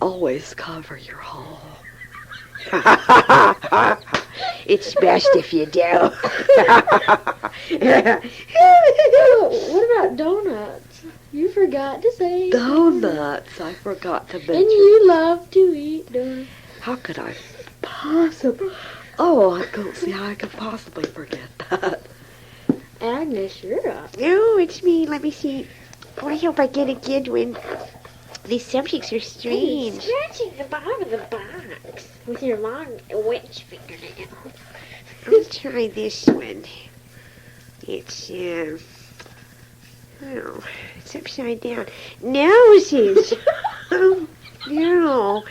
always cover your hole. It's best if you do. What about donuts? You forgot to say Donuts, I forgot to mention. And you love to eat donuts. How could I possibly? Oh, I don't see how I could possibly forget that. Agnes, you're up. No, it's me. Let me see. Oh, I hope I get a good one. These subjects are strange. Scratching the bottom of the box with your long witch fingernail. I'll try this one. It's, it's upside down. Noses! Oh, no.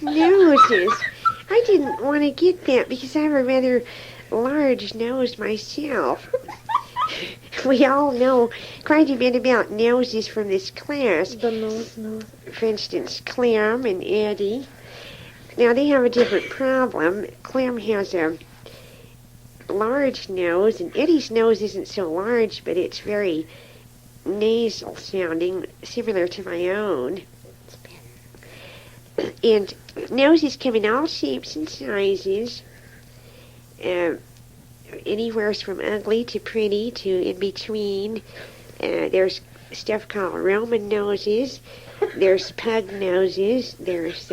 Noses. I didn't want to get that because I have a rather large nose myself. We all know quite a bit about noses from this class. The nose. For instance, Clem and Eddie. Now, they have a different problem. Clem has a large nose, and Eddie's nose isn't so large, but it's very nasal sounding, similar to my own. And noses come in all shapes and sizes, anywhere from ugly to pretty to in between. There's stuff called Roman noses, there's pug noses, there's,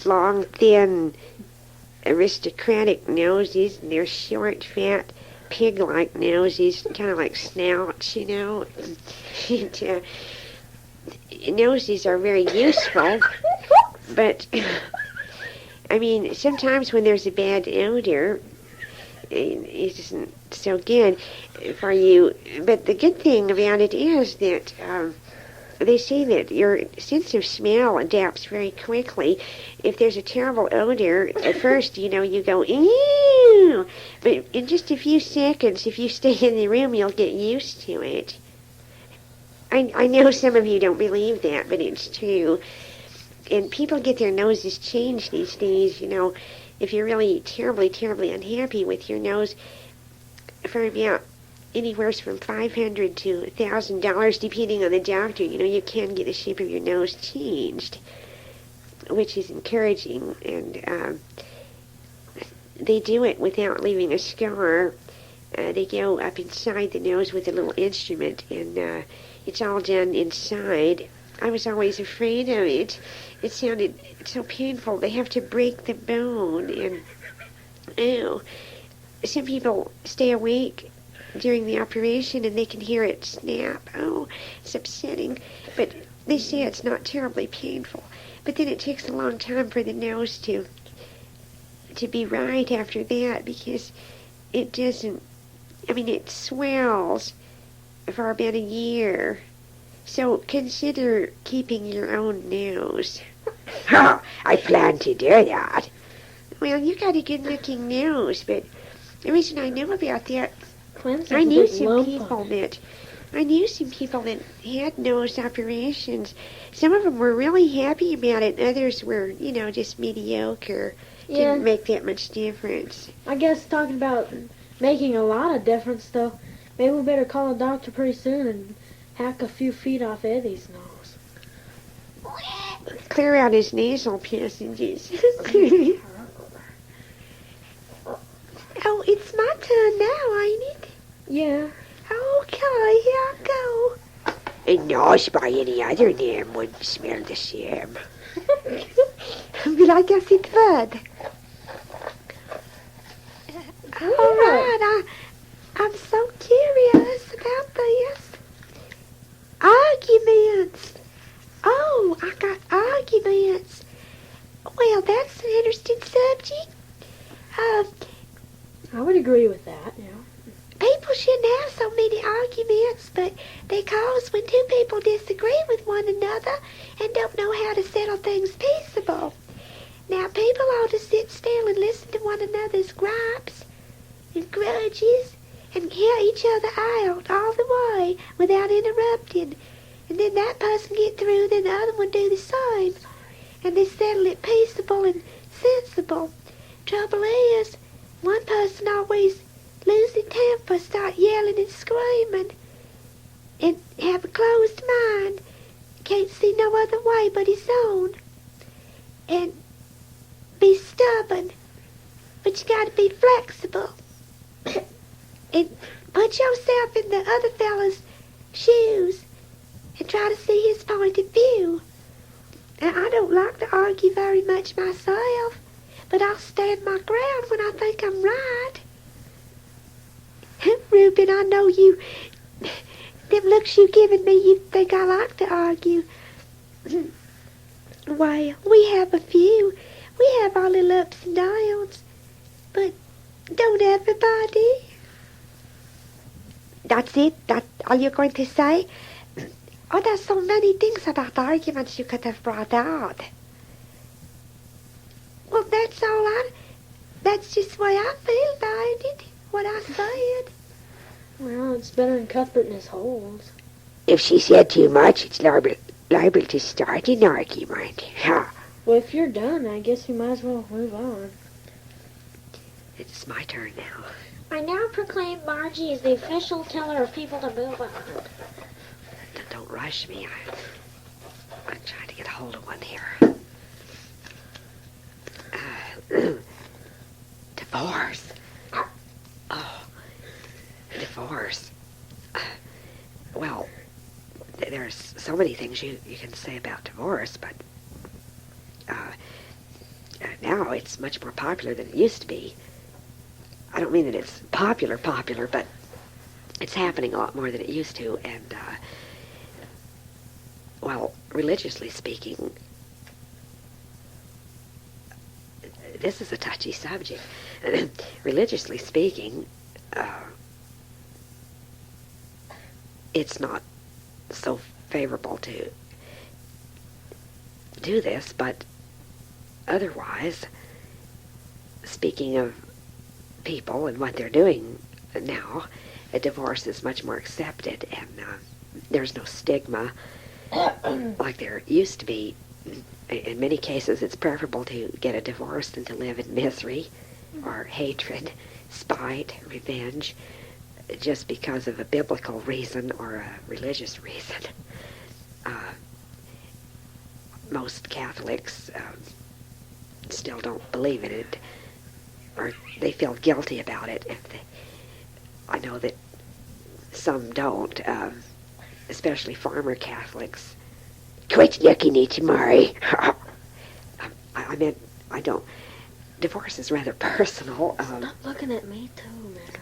long, thin, aristocratic noses, and there's short, fat, pig-like noses, kind of like snouts, And, noses are very useful, but, sometimes when there's a bad odor, it isn't so good for you. But the good thing about it is that they say that your sense of smell adapts very quickly. If there's a terrible odor, at first, you go, ew! But in just a few seconds, if you stay in the room, you'll get used to it. I know some of you don't believe that, but it's true. And people get their noses changed these days, if you're really terribly, terribly unhappy with your nose, for about anywhere from $500 to $1,000, depending on the doctor, you can get the shape of your nose changed, which is encouraging. And they do it without leaving a scar. They go up inside the nose with a little instrument, and it's all done inside. I was always afraid of it. It sounded so painful. They have to break the bone, and some people stay awake during the operation and they can hear it snap. Oh, it's upsetting. But they say it's not terribly painful. But then it takes a long time for the nose to be right after that, because it doesn't, it swells for about a year. So consider keeping your own nose. I plan to do that. Well, you got a good-looking nose, but the reason I know about that, Clem's I knew some people that had nose operations. Some of them were really happy about it. Others were, just mediocre. Yeah. Didn't make that much difference. I guess talking about making a lot of difference, though, maybe we better call a doctor pretty soon and hack a few feet off Eddie's nose. Clear out his nasal passages. Oh, it's my turn now, ain't it? Yeah. Okay, here I go. A nose by any other name wouldn't smell the same. But I guess it would. All right, I'm so curious about this. Arguments. Oh, I got arguments. Well, that's an interesting subject. I would agree with that, yeah. People shouldn't have so many arguments, but they cause when two people disagree with one another and don't know how to settle things peaceable. Now, people ought to sit still and listen to one another's gripes and grudges and hear each other out all the way without interrupting. And then that person get through, then the other one do the same. And they settle it peaceable and sensible. Trouble is, one person always lose their temper, start yelling and screaming, and have a closed mind. can't see no other way but his own. And be stubborn, but you gotta be flexible. And put yourself in the other fella's shoes and try to see his point of view. And I don't like to argue very much myself, but I'll stand my ground when I think I'm right. Reuben, I know you, them looks you giving me, you think I like to argue. Well, we have a few. We have our little ups and downs. But don't everybody? That's it? That's all you're going to say? Oh, there's so many things about arguments you could have brought out. Well, that's just the way I feel about it, what I said. Well, it's better than Cuthbert in his holes. If she said too much, it's liable to start an argument. Ha! Well, if you're done, I guess we might as well move on. It's my turn now. I now proclaim Margie as the official teller of people to move on. Don't rush me. I'm trying to get a hold of one here. Divorce. Oh, divorce. Well, there's so many things you can say about divorce, but now it's much more popular than it used to be. I don't mean that it's popular, but it's happening a lot more than it used to, and well, religiously speaking, this is a touchy subject. Religiously speaking, it's not so favorable to do this, but otherwise, speaking of people and what they're doing now, a divorce is much more accepted, and there's no stigma like there used to be. In many cases, it's preferable to get a divorce than to live in misery or hatred, spite, revenge, just because of a biblical reason or a religious reason. Most Catholics still don't believe in it, or they feel guilty about it. I know that some don't, especially farmer Catholics. Quit looking at you, Maury. I meant, I don't. Divorce is rather personal. Stop looking at me, too, man.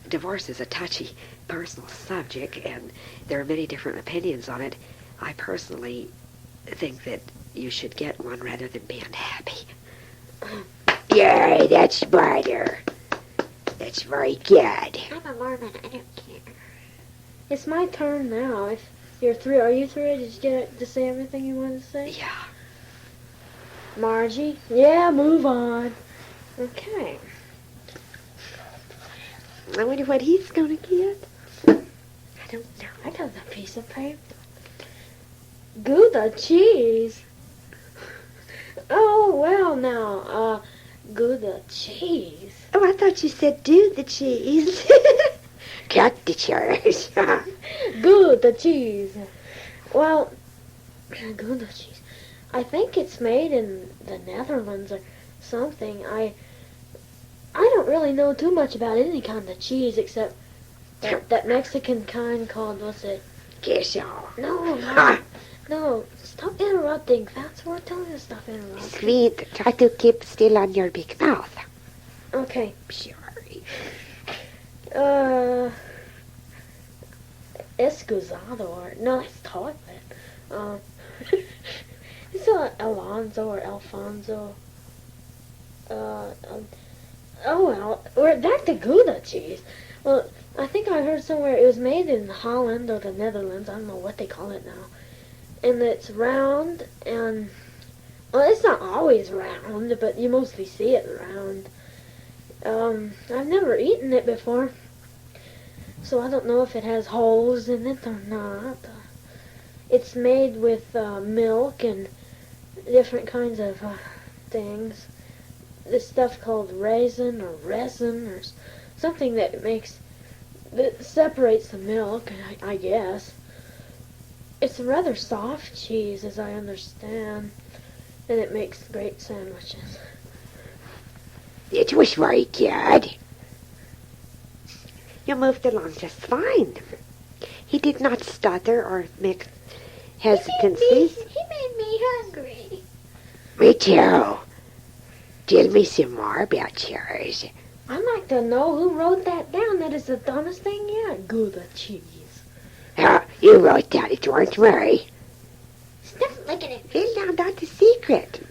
Divorce is a touchy, personal subject, and there are many different opinions on it. I personally think that you should get one rather than be unhappy. Yeah, that's smarter. That's very good. I'm a Mormon. I don't care. It's my turn now. If you're through, are you through? Did you get to say everything you wanted to say? Yeah. Margie? Yeah, move on. Okay. I wonder what he's going to get. I don't know. I got a piece of paper. Gouda cheese. Oh, well, now, Gouda cheese. Oh, I thought you said do the cheese. Cut the chairs. Gouda cheese. Well, Gouda cheese. I think it's made in the Netherlands or something. I don't really know too much about any kind of cheese except that Mexican kind called, what's it? Queso. No, stop interrupting. That's what telling you to stop interrupting. Sweet, try to keep still on your big mouth. Okay. Sorry. Excusado, or no, that's toilet. It's Alonzo or Alfonso. Oh well, we're back to Gouda cheese. Well, I think I heard somewhere it was made in Holland or the Netherlands. I don't know what they call it now. And it's round, and well, it's not always round, but you mostly see it round. I've never eaten it before, so I don't know if it has holes in it or not. It's made with milk and different kinds of things. This stuff called resin or something that separates the milk, I guess. It's a rather soft cheese, as I understand, and it makes great sandwiches. It was very good. You moved along just fine. He did not stutter or make hesitancies. He made me hungry. Me too. Tell me some more about yours. I'd like to know who wrote that down. That is the dumbest thing yet. Gouda cheese. You wrote that, it weren't me. Stop licking it. He found out the secret.